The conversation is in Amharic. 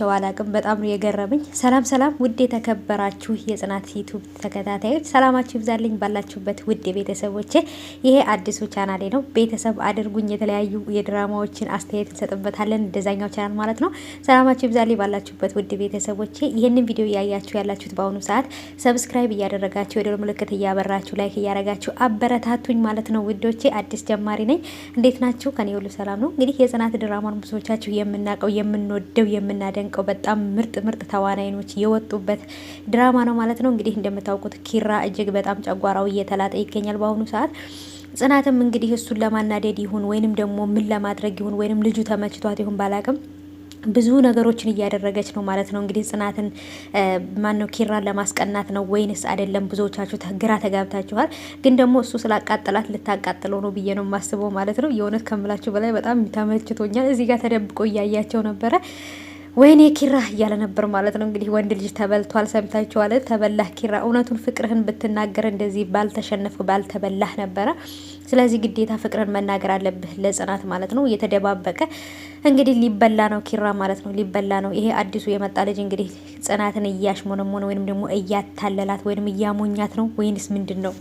ተዋላቅም በጣም ነው የገረመኝ። ሰላም ሰላም፣ ውድ የተከበራችሁ የጽናት ዩቲዩብ ተከታታዮች ሰላማችሁ ይብዛልኝ ባላችሁበት ውድ ቤተሰቦቼ። ይሄ አዲሱ ቻናሌ ነው፣ ቤተሰብ አድርጉኝ። የተለያዩ የድራማዎችን አስተያየት እንሰጥበታለን፣ እንደዛኛው ቻናል ማለት ነው። ሰላማችሁ ይብዛልኝ ባላችሁበት ውድ ቤተሰቦቼ። ይህንን ቪዲዮ እያያችሁ ያላችሁት በአሁኑ ሰዓት ሰብስክራይብ እያደረጋችሁ የደወል ምልክት እያበራችሁ ላይክ እያደረጋችሁ አበረታቱኝ ማለት ነው ውዶቼ። አዲስ ጀማሪ ነኝ። እንዴት ናችሁ? ከኔ ሁሉ ሰላም ነው። እንግዲህ የጽናት ድራማን ብዙዎቻችሁ የምናውቀው የምንወደው የምናደንቀው በጣም ምርጥ ተዋናዮች የወጡበት ድራማ ነው ማለት ነው። እንግዲህ እንደምታውቁት ኪራ እጅግ በጣም ጨጓራው እየተላጠ ይገኛል በአሁኑ ሰዓት። ጽናትም እንግዲህ እሱን ለማናደድ ይሁን ወይንም ደግሞ ምን ለማድረግ ይሁን ወይንም ልጁ ተመችቷት ይሁን ባላቅም ብዙ ነገሮችን እያደረገች ነው ማለት ነው። እንግዲህ ጽናትን ማነው ኪራን ለማስቀናት ነው ወይንስ አይደለም? ብዙዎቻችሁ ግራ ተጋብታችኋል። ግን ደግሞ እሱ ስላቃጠላት ልታቃጥለው ነው ብዬ ነው የማስበው ማለት ነው። የእውነት ከምላችሁ በላይ በጣም ተመችቶኛል። እዚህ ጋር ተደብቆ እያያቸው ነበረ። ወይኔ ኪራ እያለ ነበር ማለት ነው። እንግዲህ ወንድ ልጅ ተበልቷል፣ ሰምታችኋል። ተበላህ ኪራ፣ እውነቱን ፍቅርህን ብትናገር እንደዚህ ባልተሸነፍክ ባልተበላህ ነበረ። ስለዚህ ግዴታ ፍቅርን መናገር አለብህ ለጽናት ማለት ነው። እየተደባበቀ እንግዲህ ሊበላ ነው ኪራ ማለት ነው፣ ሊበላ ነው። ይሄ አዲሱ የመጣ ልጅ እንግዲህ ጽናትን እያሽሞነሞነ ወይንም ደግሞ እያታለላት ወይንም እያሞኛት ነው ወይንስ ምንድን ነው?